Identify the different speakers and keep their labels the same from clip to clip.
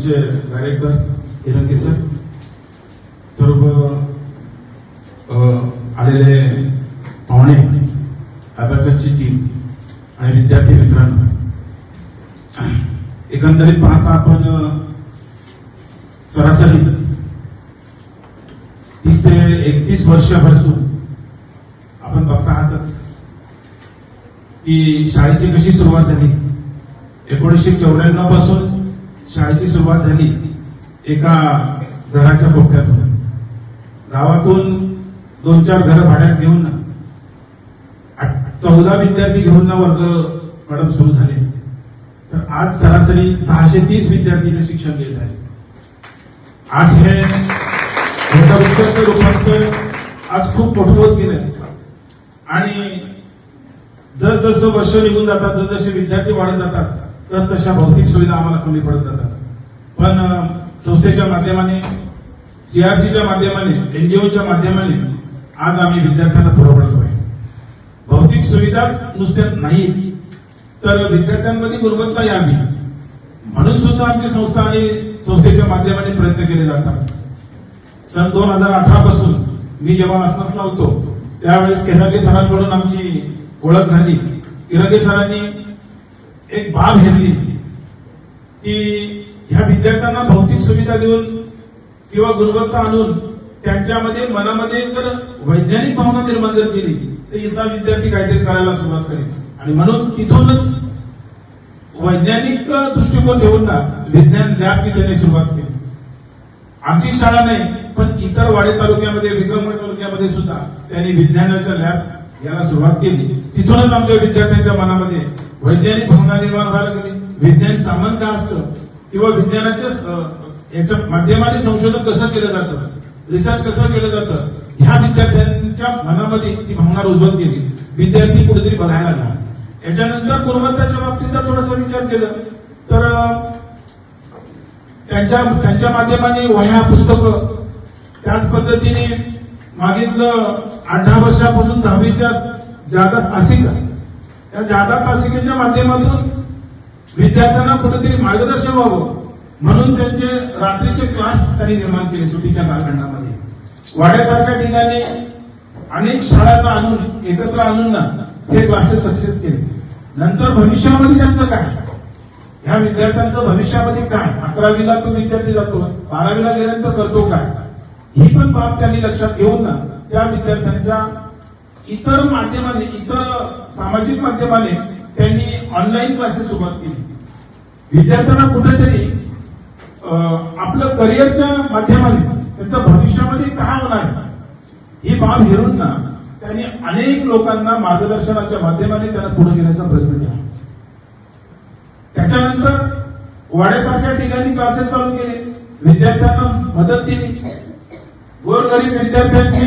Speaker 1: आमचे director हिरंगे sir, सर्व आलेले पाहुणे, अभ्यासाची टीम आणि विद्यार्थी मित्रांनो, एकंदरीत पाहता आपण सरासरी 30 ते 31 वर्षापासून आपण बघता आहातच की शाळेची कशी सुरुवात झाली. 1994 पासून शाळेची सुरुवात झाली. एका घराच्या कोपऱ्यातून, गावातून 2-4 घर भाड्यात घेऊन 14 विद्यार्थी घेऊन वर्ग मॅडम सुरू झाले. तर आज सरासरी 1030 विद्यार्थी शिक्षण घेत आहेत. आज हे वृक्षाचं रूपांतर आज खूप मोठं होत गेलं आणि जसं वर्ष निघून जातात, जसजसे विद्यार्थी वाढत जातात, तसतशा भौतिक सुविधा आम्हाला कमी पडत जातात. पण संस्थेच्या माध्यमाने, सीआरसीच्या माध्यमाने, एनजीओच्या माध्यमाने आज आम्ही विद्यार्थ्यांना पुरवठा आहे. भौतिक सुविधाच नुसत्याच नाहीत, तर विद्यार्थ्यांमध्ये गुणवत्ता यावी म्हणून सुद्धा आमची संस्था आणि संस्थेच्या माध्यमाने प्रयत्न केले जातात. सन 2018 पासून मी जेव्हा आसनासला होतो त्यावेळेस केदारगे सरांकडून आमची ओळख झाली. केदारगे सरांनी एक बाब हेरली की ह्या विद्यार्थ्यांना भौतिक सुविधा देऊन किंवा गुणवत्ता आणून त्यांच्यामध्ये मनामध्ये जर वैज्ञानिक भावना निर्माण जर केली तर इथला विद्यार्थी काहीतरी करायला सुरुवात करेल. आणि म्हणून तिथूनच वैज्ञानिक दृष्टिकोन ठेवून ना विज्ञान लॅबची त्यांनी सुरुवात केली. आमची शाळा नाही, पण इतर वाडे तालुक्यामध्ये, विक्रमगड तालुक्यामध्ये सुद्धा त्यांनी विज्ञानाच्या लॅब याला सुरुवात केली. तिथूनच आमच्या विद्यार्थ्यांच्या मनामध्ये वैज्ञानिक भावना निर्माण व्हायला लागली. विज्ञान सामान का असतं किंवा विज्ञानाच्या याच्या माध्यमाने संशोधन कसं केलं जातं, रिसर्च कसं केलं जातं, ह्या विद्यार्थ्यांच्या मनामध्ये ती भावना रुजवत गेली. विद्यार्थी कुठेतरी बघायला लागला. याच्यानंतर गुणवत्तेच्या बाबतीत जर थोडासा विचार केला तर त्यांच्या माध्यमाने वह्या, पुस्तकं, त्याच पद्धतीने मागील 8-10 वर्षापासून 10वीच्या जादा तासिका, त्या जादा तासिकेच्या माध्यमातून विद्यार्थ्यांना कुठेतरी मार्गदर्शन व्हावं म्हणून त्यांचे रात्रीचे क्लास त्यांनी निर्माण केले. सुट्टीच्या कालखंडामध्ये वाड्यासारख्या ठिकाणी अनेक शाळांना आणून, एकत्र आणून ना हे क्लासेस सक्सेस केले. नंतर भविष्यामध्ये त्यांचं काय, ह्या विद्यार्थ्यांचं भविष्यामध्ये काय, 11वीला तो विद्यार्थी जातो, 12वीला गेल्यानंतर करतो काय, ही पण बाब त्यांनी लक्षात घेऊन ना त्या विद्यार्थ्यांच्या इतर माध्यमाने, इतर सामाजिक माध्यमाने त्यांनी ऑनलाईन क्लासेस सुरुवात केली. विद्यार्थ्यांना कुठेतरी आपलं करिअरच्या माध्यमाने त्यांचं भविष्यामध्ये काय होणार ही बाब हेरून ना त्यांनी अनेक लोकांना मार्गदर्शनाच्या माध्यमाने त्यांना पुढे घेण्याचा प्रयत्न केला. त्याच्यानंतर वाड्यासारख्या ठिकाणी क्लासेस चालू केले, विद्यार्थ्यांना मदत केली. गोरगरीब विद्यार्थ्यांची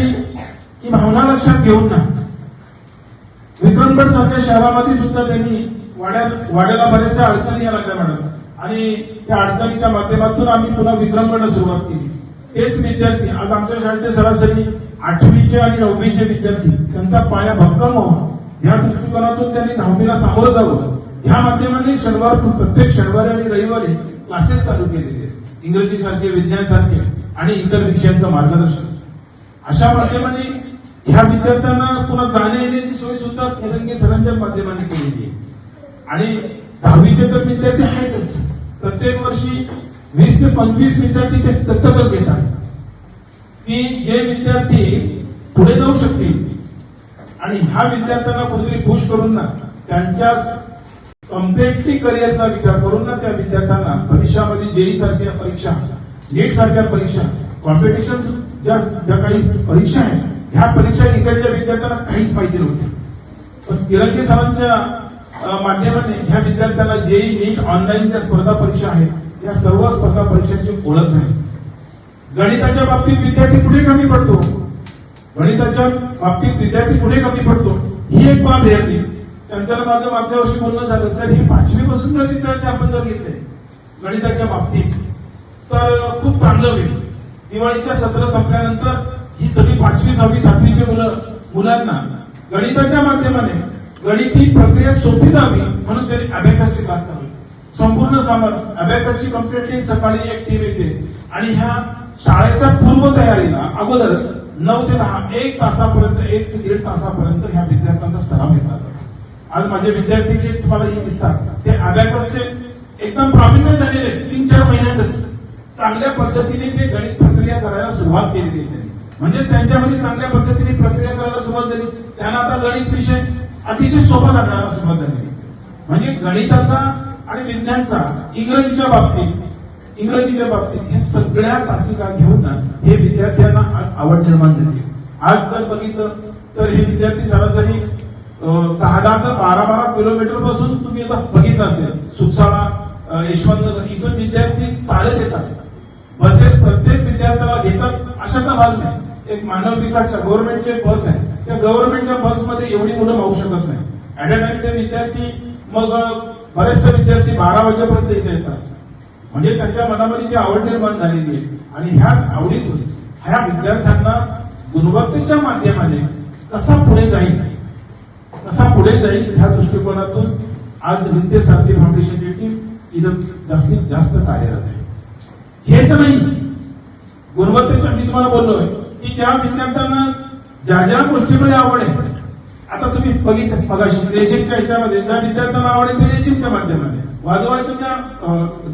Speaker 1: ही भावना लक्षात घेऊन ना विक्रमगड सारख्या शहरामध्ये सुद्धा त्यांनी वाड्याला बऱ्याचशा अडचणी या लागल्या मॅडम, आणि त्या अडचणीच्या माध्यमातून आम्ही पुन्हा विक्रमगडला सुरुवात केली. तेच विद्यार्थी आज आमच्या शाळेचे सरासरी 8वीचे आणि 9वीचे विद्यार्थी, त्यांचा पाया भक्कम व्हावा या दृष्टिकोनातून त्यांनी 10वीला सामोरं जावं ह्या माध्यमाने प्रत्येक शनिवारी आणि रविवारी क्लासेस चालू केलेले, इंग्रजी सारखे, विज्ञान सारखे आणि इतर विषयांचं मार्गदर्शन. अशा माध्यमाने ह्या विद्यार्थ्यांना पुन्हा जाण्या येण्याची सोय सुद्धा हिरंगे सरांच्या माध्यमाने केलेली आहे. आणि 10वीचे तर विद्यार्थी आहेतच, प्रत्येक वर्षी 20 ते 25 विद्यार्थी ते दत्तकच घेतात की जे विद्यार्थी पुढे जाऊ शकतील. आणि ह्या विद्यार्थ्यांना कुठेतरी पुश करून ना त्यांच्या कॉम्पिटेटिव्ह करिअरचा विचार करून ना त्या विद्यार्थ्यांना भविष्यामध्ये जेई सारख्या परीक्षा, नीट सारख्या परीक्षा, कॉम्पिटिशन ज्या काही परीक्षा आहेत ह्या परीक्षा इकडच्या विद्यार्थ्यांना काहीच माहिती नव्हती. पण हिरंगे सरांच्या माध्यमाने ह्या विद्यार्थ्यांना जेई, नीट, ऑनलाईन ज्या स्पर्धा परीक्षा आहेत या सर्व स्पर्धा परीक्षांची ओळख झाली. गणिताच्या बाबतीत विद्यार्थी पुढे कमी पडतो, गणिताच्या बाबतीत विद्यार्थी पुढे कमी पडतो ही एक बाब हेरली. त्यांचं माझं मागच्या वर्षी बोलणं झालं, सर हे 5वी पासून जर विद्यार्थी आपण जर घेतले गणिताच्या बाबतीत तर खूप चांगलं होईल. दिवाळीच्या सत्र संपल्यानंतर ही सगळी 5वी, 6वी, 7वीचे मुलांना गणिताच्या माध्यमाने गणिती प्रक्रिया सोपी जावी म्हणून त्यांनी अभ्यासाची क्लास चालू. संपूर्ण सामान अबॅकसची कंप्लिटली सकाळी एक टीम येते आणि ह्या शाळेच्या पूर्व तयारीला अगोदर 9 ते 10 1 तासापर्यंत 1 ते 1.5 तासापर्यंत ह्या विद्यार्थ्यांचा सराव घेतात. आज माझे विद्यार्थी जे तुम्हाला हे दिसतात ते अबॅकसचे एकदम प्रावीण्य झालेले 3-4 महिन्यातच चांगल्या पद्धतीने ते गणित प्रक्रिया करायला सुरुवात केली त्यांनी. म्हणजे त्यांच्यामध्ये चांगल्या पद्धतीने प्रक्रिया करायला सुरुवात झाली. त्यांना आता गणित विषय अतिशय सोपा करायला सुरुवात झाली. म्हणजे गणिताचा आणि विज्ञानचा इंग्रजीच्या बाबतीत हे सगळ्या तासिका घेऊन हे विद्यार्थ्यांना आज आवड निर्माण झाली. आज जर बघितलं तर हे विद्यार्थी सरासरी 10 ते 12 किलोमीटर पासून तुम्ही आता बघितलं असेल सुकसाळा यशवंतनगर इथून विद्यार्थी चालत येतात. बसेस प्रत्येक विद्यार्थ्याला घेतात अशा तर भाग नाही. एक मानव विकासच्या गव्हर्नमेंटचे बस आहे, त्या गव्हर्नमेंटच्या बसमध्ये एवढी मुलं मावू शकत नाही. ऍट अ टाइम ते विद्यार्थी मग बरेचसे विद्यार्थी 12 वाजेपर्यंत इथे येतात. म्हणजे त्यांच्या मनामध्ये ती आवड निर्माण झालेली आहे आणि ह्याच आवडीतून ह्या विद्यार्थ्यांना गुणवत्तेच्या माध्यमाने कसा पुढे जाईल ह्या दृष्टिकोनातून आज विद्यासारथी फाउंडेशनची टीम इथं जास्तीत जास्त कार्यरत आहे. हेच नाही, गुणवत्तेच्या मी तुम्हाला बोललोय की ज्या विद्यार्थ्यांना ज्या गोष्टीमध्ये आवड आहे, आता तुम्ही बघितलं मगाशी लेझिमच्या ह्याच्यामध्ये ज्या विद्यार्थ्यांना आवड आहे ते लेझिमच्या माध्यमाने वाजवायचं,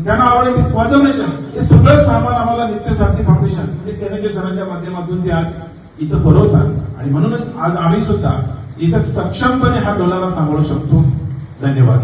Speaker 1: त्यांना आवड आहे वाजवण्याच्या, हे सगळं सामान आम्हाला नित्यसारथी फाउंडेशन म्हणजे केनके सरांच्या माध्यमातून ते आज इथं बनवतात आणि म्हणूनच आज आम्ही सुद्धा इथं सक्षमपणे हा डोलारा सांभाळू शकतो. धन्यवाद.